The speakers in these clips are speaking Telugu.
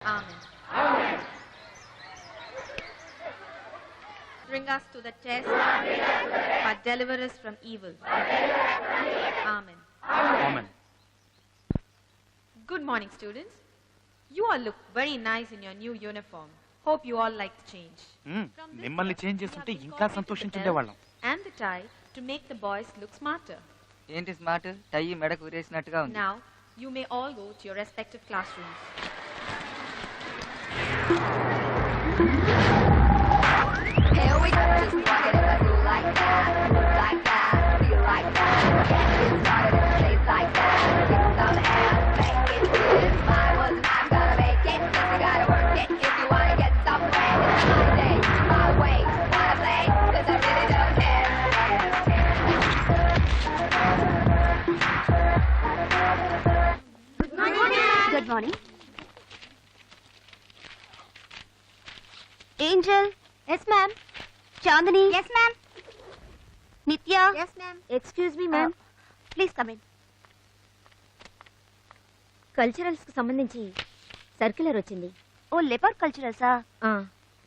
Amen. Amen. Bring us to the test, but deliver us from evil. Amen. Amen. Good morning, students. You all look very nice in your new uniform. Hope you all like the change. మిమ్మల్ని చేంజ్ చేస్తుంటే ఇంకా సంతోషించుండేవాళ్ళం. And the tie to make the boys look smarter. ఏంటి స్మార్ట్ టై మెడకు ఉరేసినట్టుగా ఉంది. Now, you may all go to your respective classrooms. Here we go, just rock it if I do like that, like that, feel like that. Get it started if it stays like that. Give some ass, make it good. My was not gonna make it, you gotta work it if you wanna get somewhere. It's my day, my way, wanna play, 'cause I really don't care. Good morning. Angel. Yes, ma'am. Chandani. Yes, ma'am. Nitya. Yes, ma'am. Excuse me, ma'am. Please come in. Culturals కి సంబంధించి సర్క్యులర్ వచ్చింది. ఓ లెపర్ కల్చరల్సా?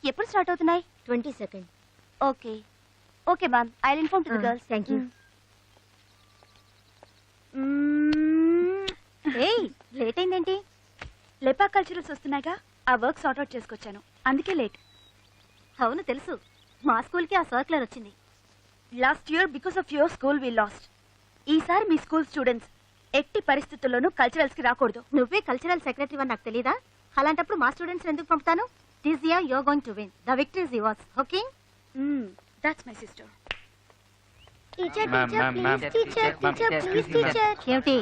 ఎప్పుడు స్టార్ట్ అవుతున్నాయి? 22nd. Okay okay ma'am, I will inform to the girls. Thank you. ఏయ్, లేట్ అయిందేంటి? లెపర్ కల్చరల్స్ వస్తున్నాయిగా, ఆ వర్క్ సార్ట్ అవుట్ చేసుకొచ్చాను, అందుకే లేట్. అవును తెలుసు, మా స్కూల్కి ఆ సర్క్యులర్ వచ్చింది. Last year because of your school we lost. ఈసారి మీ స్కూల్ స్టూడెంట్స్ ఎట్టి పరిస్థితుల్లోనూ కల్చరల్స్ కి రాకూడదు. నువ్వే కల్చరల్ సెక్రటరీ అని నాకు తెలీదా? అలాంటప్పుడు మా స్టూడెంట్స్ ఎందుకు పంపుతాను? This year you are going to win. The victory is yours. Okay? That's my sister. Teacher Ma'am, teacher ma'am, please ma'am. Teacher teacher Excuse please me, ma'am. Teacher. ఏమిటి?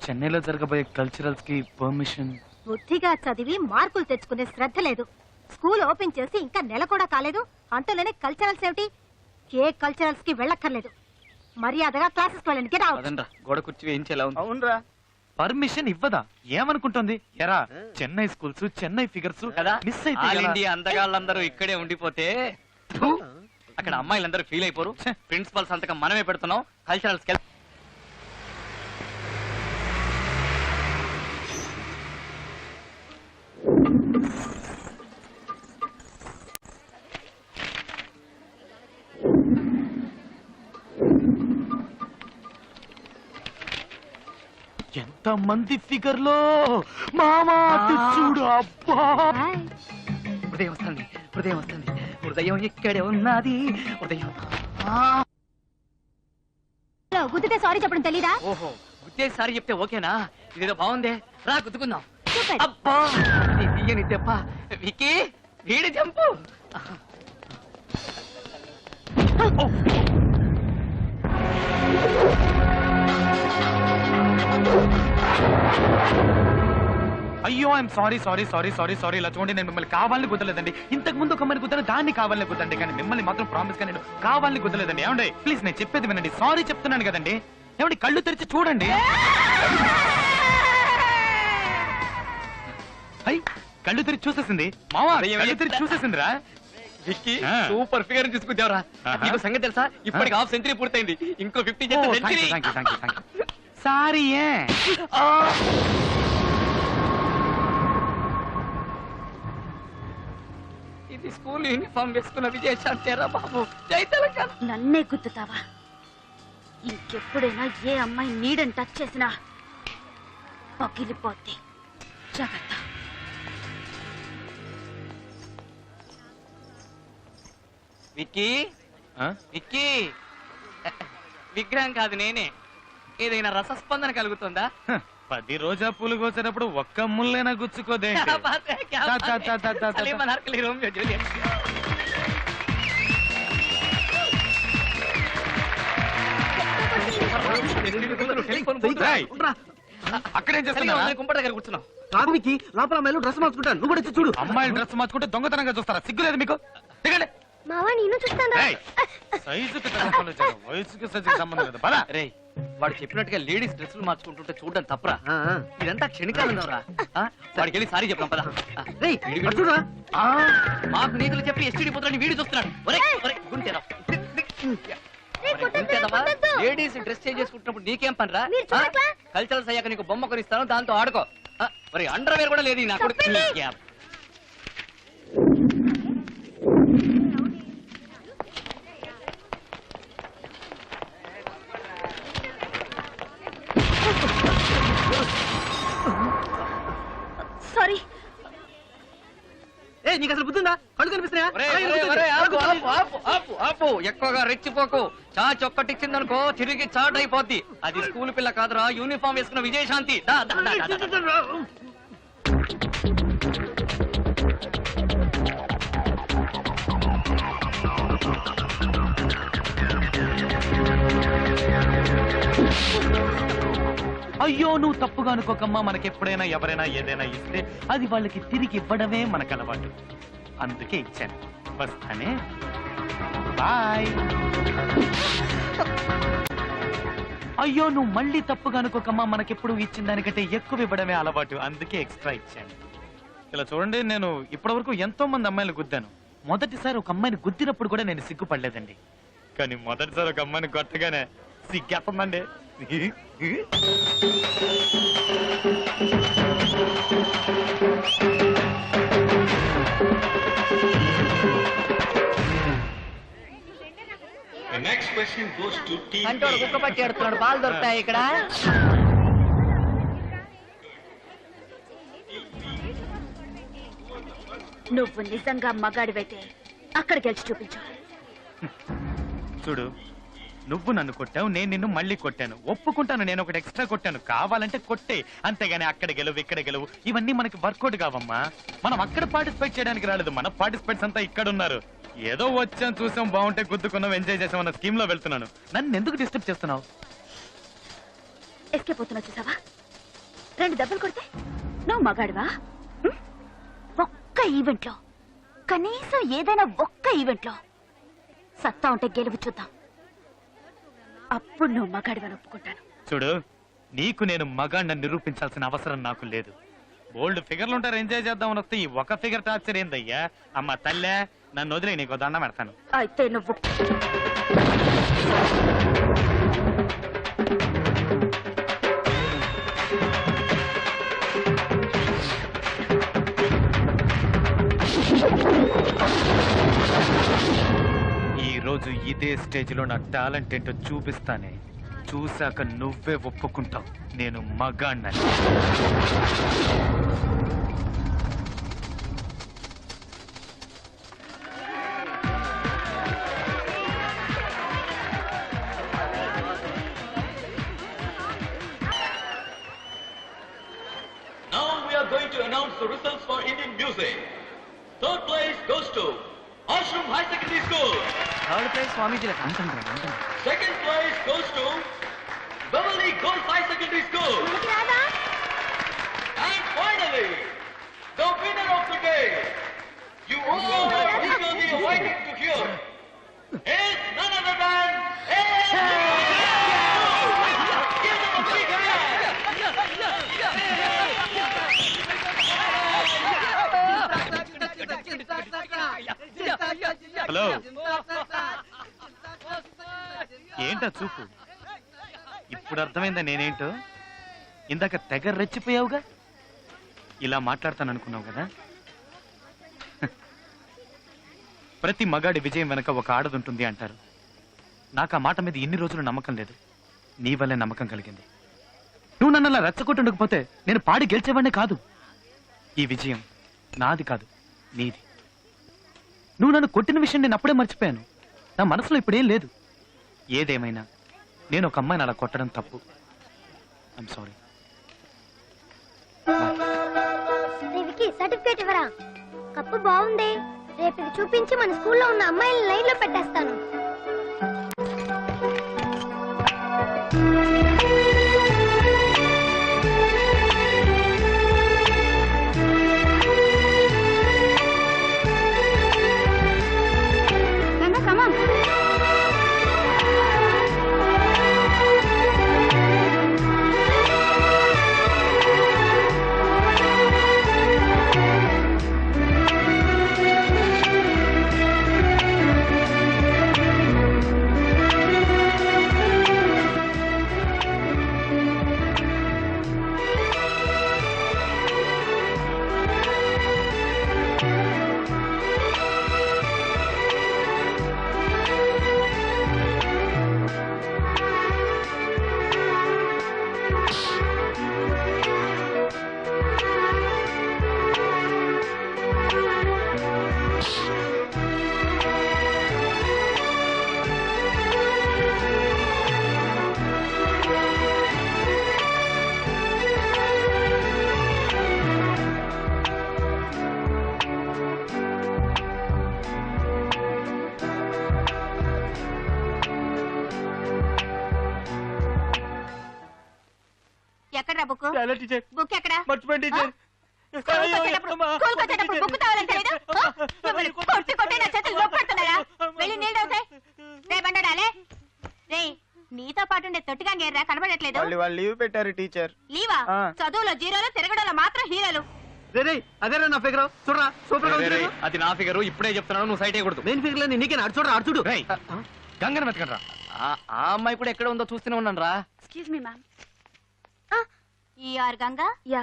చెన్నైలో జరగబోయే కల్చరల్స్ కి పర్మిషన్. బుద్ధిగా చదివి మార్కులు తెచ్చుకునే శ్రద్ధ లేదు. స్కూల్ ఓపెన్ చేసి ఇంకా నెల కూడా కాలేదు, అంతలోనే కల్చరల్స్ ఏమిటి? ఏ కల్చరల్స్ కి వెళ్ళక్కర్లేదు. మర్యాదగా క్లాసెస్ వెళ్ళండి. Get out. అదనరా గోడ కుర్చీ వేయించేలా ఉంది. అవునరా, పర్మిషన్ ఇవ్వదా? ఏమనుకుంటుంది? ఎరా చెన్నై స్కూల్స్, చెన్నై ఫిగర్స్ కదా మిస్ అయితే ఆల్ ఎలా? ఇండియా అందగాళ్ళందరూ ఇక్కడే ఉండిపోతే థు, అక్కడ అమ్మాయిలందరూ ఫీల్ అయిపోరు. ప్రిన్సిపల్ సంతకం మనమే పెడుతున్నాం. కల్చరల్స్ ఎంత మంది ఫిగర్ లో మామా అటు చూడు. అబ్బా, హృదయం వస్తుంది, హృదయం వస్తుంది, హృదయం ఇక్కడే ఉన్నది. హృదయం గుద్దితే సారీ చెప్పడం తెలీదా? ఓహో, గుర్తేసారి చెప్తే ఓకేనా? ఇదేదో బాగుందే, రా గుద్దుకుందాం. Stupid. అబ్బా, నీ తీయని దెబ్బ. వికీ, వీడి జంపు. అయ్యో I'm sorry sorry sorry sorry sorry. ఇలా చూడండి, నేను మిమ్మల్ని కావాలని కుదరలేదండి. ఇంతకు ముందు ఒక అమ్మాయిని కుదరదు, దాన్ని కావాలని కుదరండి, కానీ మిమ్మల్ని మాత్రం ప్రామిస్ గా నేను కావాలని కుదరలేదండి. ఏమండి ప్లీజ్, నేను చెప్పేది వినండి. సారీ చెప్తున్నాను కదండి. ఏమండి కళ్ళు తెరిచి చూడండి. అయ్యి కళ్ళు తెరిచి చూసేసింది. మావా కళ్ళు తెరిచి చూసేసిందిరా. విక్కీ, ఆ. సూపర్ ఫిగర్ తీసుకుంటావురా. ఆహా. నీకు సంగతి తెలుసా? ఇప్పటికి హాఫ్ సెంచరీ పూర్తయింది. ఇంకో 50 చేస్తే సెంచరీ. సారీ. ఇది స్కూల్ యూనిఫామ్ వేసుకున్న విజయశాంతేరా బాబు. జై తెలంగాణ. నన్నే గుద్దుతావా? ఇంకెప్పుడైనా ఏ అమ్మాయి నీడని టచ్ చేసినా పగిలిపోద్ది. జాగ్రత్త. విక్కీ, విక్కీ, విగ్రహం కాదు నేనే. ఏదైనా రసస్పందన కలుగుతుందా? 10 రోజా పూలు కోసేటప్పుడు ఒక్క ముళ్ళైనా గుచ్చుకోదే. క్యా బాత్ హై, క్యా బాత్ హై. Salim Anarkali Romeo Juliet. అక్కడేం చేస్తున్నా? కుంపట దగ్గర కూర్చున్నాం. రాత్రికి లోపల అమ్మాయిలు డ్రెస్ మార్చుకుంటాను, నువ్వు కూడా వచ్చి చూడు. అమ్మాయిలు డ్రెస్ మార్చుకుంటే దొంగతనంగా చూస్తారా? సిగ్గులేదు మీకు? దిగండి. మావా నేను చూస్తాను. ఏయ్, సైజుకి తగ్గకుండా చేయడం, వయసుకి సైజుకి సంబంధం లేదు. పద. రే, వాడు చెప్పినట్టుగా లేడీస్ డ్రెస్సులు మార్చుకుంటుంటే చూడడం తప్పరా? ఆ, ఆ. ఇదంతా క్షణికాలం రా. వాడికి వెళ్ళి సారీ చెప్పాం పద. రేయ్, వీడు అటు చూడురా. ఆ, మాకు నీతులు చెప్పి ఎస్టీడీ పోతాడని వీడు చూస్తున్నాడు. గుంటేరా లేడీస్ డ్రెస్ చేంజ్ చేసుకుంటున్నప్పుడు నీకేం పనిరా? కల్చరల్స్ అయ్యాక నీకు బొమ్మ కొనిస్తాను, దాంతో ఆడుకో. మరి అండర్వేర్ కూడా లేదు నా కొడుకు. సారీ. ఏ నీకు అసలు బుద్ధి ఉందా? కళ్ళు కనిపిస్తున్నాయా? ఎక్కువగా రెచ్చిపోకు. చాచి ఒక్కటిచ్చిందనుకో తిరిగి చాట్ అయిపోద్ది. అది స్కూల్ పిల్ల కాదురా, యూనిఫామ్ వేసుకున్న విజయశాంతి. అయ్యో నువ్వు తప్పుగా అనుకోకమ్మా. మనకెప్పుడైనా ఎవరైనా ఏదైనా ఇస్తే అది వాళ్ళకి తిరిగి ఇవ్వడమే మనకు అలవాటు. అందుకే ఇచ్చాను. వస్తానే, బాయ్. అయ్యో నువ్వు మళ్ళీ తప్పుగా అనుకోకమ్మా. మనకెప్పుడు ఇచ్చిన దానికంటే ఎక్కువ ఇవ్వడమే అలవాటు. అందుకే ఎక్స్ట్రా ఇచ్చాను. ఇలా చూడండి, నేను ఇప్పటి వరకు ఎంతో మంది అమ్మాయిలు గుద్దాను. మొదటిసారి ఒక అమ్మాయిని గుద్దినప్పుడు కూడా నేను సిగ్గుపడలేదండి. కానీ మొదటిసారి ఒక అమ్మాయిని కొట్టగానే సిగ్గేస్తుందండి. అంటే కుక్క పట్టి ఎడుతున్నాడు. పాలు దొరుకుతాయి ఇక్కడ? నువ్వు నిజంగా మగాడివైతే అక్కడ గెలిచి చూపించు. చూడు, నువ్వు నన్ను కొట్టావు, నేను నిన్ను మళ్ళీ కొట్టాను. ఒప్పుకుంటాను, నేను ఒకటి ఎక్స్ట్రా కొట్టాను. కావాలంటే కొట్టే, అంతేగాని అక్కడ గెలువు ఇక్కడ గెలువు ఇవన్నీ మనకి వర్కౌట్ కావమ్మా. మనం అక్కడ పార్టిసిపేట్ చేయడానికి రాలేదు. మన పార్టిసిపేట్స్ అంతా ఇక్కడ ఉన్నారు. ఏదో వచ్చాం, చూసాం, బాగుంటే గుద్దుకున్నాం, ఎంజాయ్ చేసాం అన్న స్కీమ్ లో వెళ్తున్నాను. నన్ను ఎందుకు డిస్టర్బ్ చేస్తున్నావు? ఎస్కేప్ అవుతున్నా చూసావా? 2 దెబ్బలు కొడితే నువ్వు మగాడివా? ఒక్క ఈవెంట్ లో, కనీసం ఏదైనా ఒక్క ఈవెంట్ లో సత్తా ఉంటే గెలుపు చూద్దాం. అప్పుడు నువ్వు మగాడివని ఒప్పుకుంటాను. చూడు, నీకు నేను మగాడిని నిరూపించాల్సిన అవసరం నాకు లేదు. బోల్డ్ ఫిగర్లు ఉంటారు, ఎంజాయ్ చేద్దామని వస్తే ఈ ఒక ఫిగర్ టార్చర్ ఏందయ్యా? అమ్మ తల్లే, నన్ను వదిలే, నీకు దండం పెడతాను. అయితే నువ్వు ఈ రోజు ఇదే స్టేజ్ లో నా టాలెంట్ ఏంటో చూపిస్తానే. చూశాక నువ్వే ఒప్పుకుంటావు నేను మగాణ్ణని. Now we are going to announce the results for Indian music. Third place goes to Ashram High Secondary School. Third prize స్వామీజీలకు. Second place goes to Beverly Girls High Secondary School. And finally, the winner of the day, you all are eagerly waiting to hear, is none other than Give them a big hand. Hello, ఏంటా చూపు? ఇప్పుడు అర్థమైందా నేనేంటో? ఇందాక తెగ రెచ్చిపోయావుగా. ఇలా మాట్లాడతాను అనుకున్నావు కదా. ప్రతి మగాడి విజయం వెనక ఒక ఆడదుంటుంది అంటారు. నాకు ఆ మాట మీద ఇన్ని రోజులు నమ్మకం లేదు. నీ వల్లే నమ్మకం కలిగింది. నువ్వు నన్ను అలా రెచ్చగొట్టకపోతే నేను పాడి గెలిచేవాడినే కాదు. ఈ విజయం నాది కాదు, నీది. నువ్వు నన్ను కొట్టిన విషయం నేను అప్పుడే మర్చిపోయాను. నా మనసులో ఇప్పుడేం లేదు. ఏదేమైనా నేను ఒక అమ్మాయిని అలా కొట్టడం తప్పు. I'm sorry. సర్టిఫికేట్ ఇవ్వరా? కప్పు బాగుంది. రేపు ఇది చూపించి మన స్కూల్లో ఉన్న అమ్మాయిలను లైన్ లో పెట్టేస్తాను. ఎక్కడ బుక్ టీచర్ బుక్ ఎక్కడ మర్చిపోయింది టీచర్. స్కూల్కి వచ్చేటప్పుడు బుక్ తావాలంటే కొట్టి కొట్టి నా చేతులు నొప్పెడుతున్నారా? వెళ్ళి నీళ్ళు అవుతాయి. రే బండడాలే రే, నీతో పాటు ఉండే తొట్టిగా గేర్రా కనబడట్లేదు. వాళ్ళు లీవ్ పెట్టారు టీచర్. లీవా? చదువులో జీరోలు, తిరగడంలో మాత్రం హీరోలు. రే అదేరా నా ఫిగర్ చూడరా, సూపర్ గా ఉంది. అది నా ఫిగర్, ఇప్పుడే చెప్తున్నాను, నువ్వు సైట్ అయ్యకూడదు. మెయిన్ ఫిగర్ లో నీకే అడు చూడరా, అడు చూడు. గంగను వెతకండి రా. ఆ అమ్మాయి కూడా ఎక్కడ ఉందో చూస్తూనే ఉన్నాను రా. Excuse me ma'am. Are Ganga? Yeah,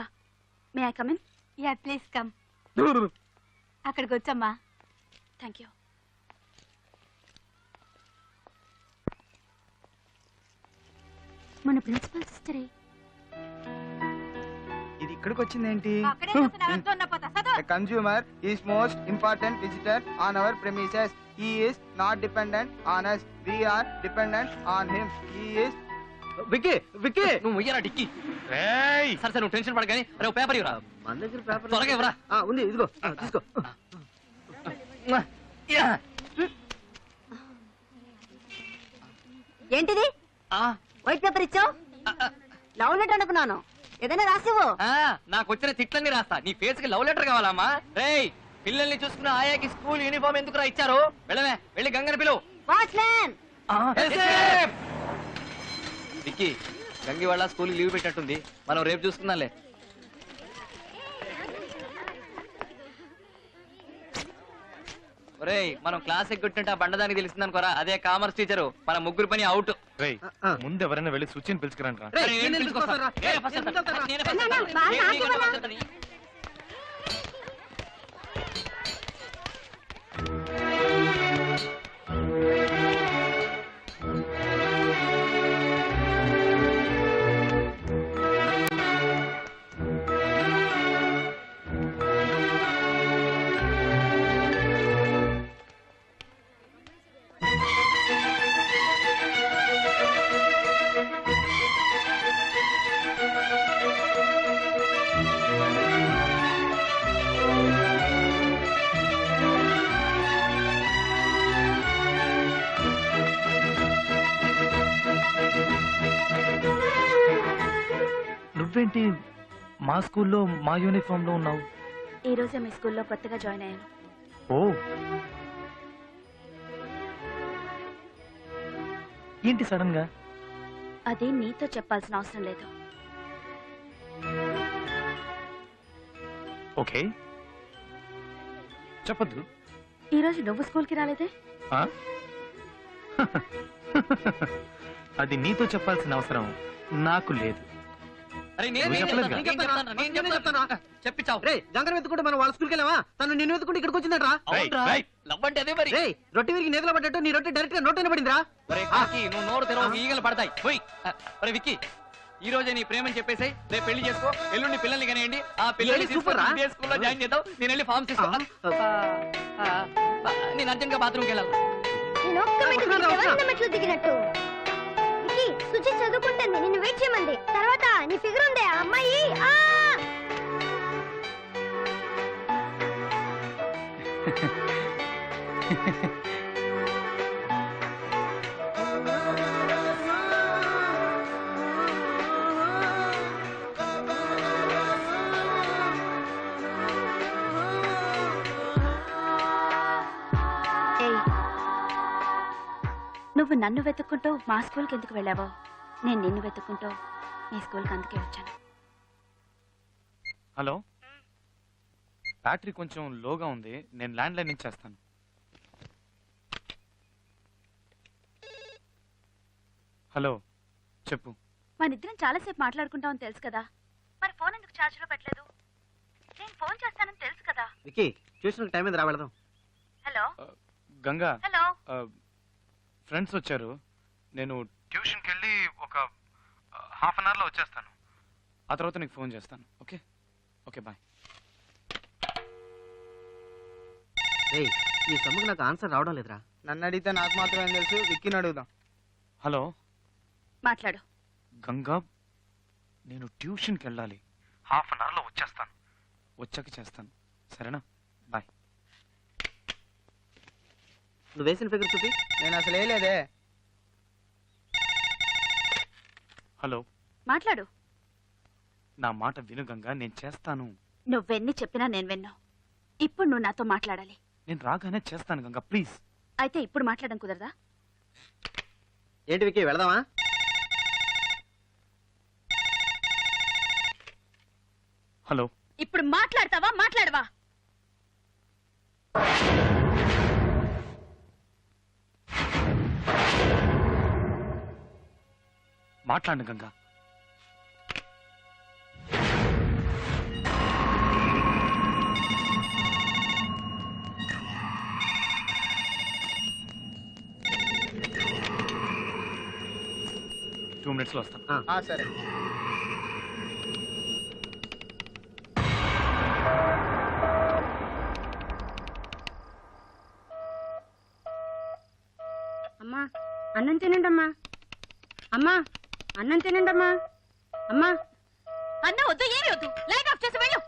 may I come in? Yeah please come. అక్కడికి వచ్చమ్మా. Thank you. మన ప్రిన్సిపల్ సిస్టరే. ఇది ఇక్కడికి వచ్చిందేంటి? అక్కడే కూర్చున్నావా? దున్నపోతా, చదువు. A consumer is most important visitor on our premises. He is not dependent on us. We are dependent on him. He is. Vicky Vicky నువ్వు ఉయ్యరా డిక్కి. రేయ్ సరే సరే, నువ్వు టెన్షన్ పడగానే రేపు పేపర్ ఇవ్వరా. మన దగ్గర పేపర్ త్వరగా ఇవ్వరా. ఉంది, ఇదిగో తీసుకో. ఏంటిది వైట్ పేపర్ ఇచ్చావు? లవ్ లెటర్ అనుకున్నాను, ఏదైనా రాసివ్వు. నాకు వచ్చిన తిట్లన్నీ రాస్తా. నీ ఫేస్ కి లవ్ లెటర్ కావాలమ్మా? రేయ్, పిల్లల్ని చూసుకున్న ఆయాకి స్కూల్ యూనిఫామ్ ఎందుకు రా ఇచ్చారు? వెళ్ళవే, వెళ్ళి గంగని పిలువు. వాచ్మ్యాన్. విక్కీ, గంగి వాళ్ళ స్కూల్ లీవ్ పెట్టినట్టుంది, మనం రేపు చూసుకుందాంలే. ఒరేయ్, మనం క్లాస్ ఎగ్గొట్టినట్టు ఆ బండదానికి తెలిసిందనుకోరా, అదే కామర్స్ టీచరు. మన ముగ్గురు పని అవుట్. రేయ్ ముందు ఎవరైనా వెళ్ళి సుచిని పిలుచుకురండి రా. రేయ్, నేను పిలుచుకొస్తానురా. నువ్వేంటి మా స్కూల్లో మా యూనిఫామ్ లో ఉన్నావు? ఈ రోజే మీ స్కూల్లో కొత్తగా జాయిన్ అయ్యాను. ఓ, ఏంటి సడన్ గా? అది నీతో చెప్పాల్సిన అవసరం లేదు. ఓకే, చెప్పద్దు. ఈ రోజు నువ్వు స్కూల్కి రాలేదే? ఆ? అది నీతో చెప్పాల్సిన అవసరం నాకు లేదు. చెప్పించావు. రే, గంగను వెతుకుంటే మనం వాళ్ళ స్కూల్కి వెళ్ళావా? తను నిన్ను వెతుకుంటే ఇక్కడికి వచ్చిందట్రా. లవ్ అంటే అదే మరి. రే, రొట్టె విరిగి నేతలో పడ్డట్టు నీ రొట్టె డైరెక్ట్ గా నోట్ పడిందిరా. నువ్వు నోరు తెరవ, ఈగలు పడతాయి. పోయి. ఒరే విక్కీ, ఈ రోజే నీ ప్రేమని చెప్పేసి రేపు పెళ్లి చేసుకో. ఎల్లుండి పిల్లల్ని కనేయండి. ఆ పిల్లల్ని సూపర్ స్కూల్లో జాయిన్ చేద్దాం. నేను వెళ్ళి ఫార్మ్స్ తీసుకో. నేను అర్జెంట్ గా బాత్రూమ్కి వెళ్ళాలి. నేను ఒక్క మెట్లు దిగినట్టు. సుచి చదువుకుంటుంది, నిన్ను వెయిట్ చేయమంది. తర్వాత నీ ఫిగర్ ఉందే ఆ అమ్మాయి. నువ్వు నన్ను వెతుక్కుంటూ మా స్కూల్కి ఎందుకు వెళ్ళావో, నేను నిన్ను వెతుక్కుంటూ నీ స్కూల్కి అందుకే వచ్చాను. హలో, బ్యాటరీ కొంచెం లోగా ఉంది, నేను ల్యాండ్ లైన్ నుంచి చేస్తాను. హలో, చెప్పు. మనిద్దరం చాలాసేపు మాట్లాడుకుంటామని తెలుసు కదా, మరి ఫోన్ ఎందుకు ఛార్జ్ లో పెట్టలేదు? నేను ఫోన్ చేస్తానని తెలుసు కదా. విక్కీ, ట్యూషన్ టైం మీద రావడదాం. Hello Ganga, hello. ఫ్రెండ్స్ వచ్చారు, నేను ట్యూషన్కి వెళ్ళి ఒక హాఫ్ అన్ అవర్లో వచ్చేస్తాను. ఆ తర్వాత నీకు ఫోన్ చేస్తాను. Okay okay, bye. ఈ సమ్ముకు నాకు ఆన్సర్ రావడం లేదురా. నన్ను అడిగితే నాకు మాత్రం ఏం తెలుసు, విక్కీని అడుగుదాం. హలో మాట్లాడు. గంగా, నేను ట్యూషన్కి వెళ్ళాలి, హాఫ్ అన్ అవర్లో వచ్చేస్తాను. వచ్చాక చేస్తాను, సరేనా? బాయ్. నువ్వు వేసిన ఫిగర్ చూపి. నేను అసలు వేయలేదే. హలో మాట్లాడు. నా మాట విను గంగా, నేను చేస్తాను. నువ్వెన్ని చెప్పినా నేను విన్నావు. ఇప్పుడు నువ్వు నాతో మాట్లాడాలి. నేను రాగానే చేస్తాను గంగా, ప్లీజ్. అయితే ఇప్పుడు మాట్లాడడం కుదరదా? ఏంటి విక్కీ, వెళదామా? హలో, ఇప్పుడు మాట్లాడతావా మాట్లాడవా? మాట్లాడు గంగా. టూ మినిట్స్లో వస్తాను. సరే. అమ్మా అన్నం తినండి అమ్మా. అమ్మా అన్నం తినండి అమ్మా. అమ్మా అన్న వద్దు, ఏమి వద్దు, లైట్ ఆఫ్ చేసి వెళ్ళు.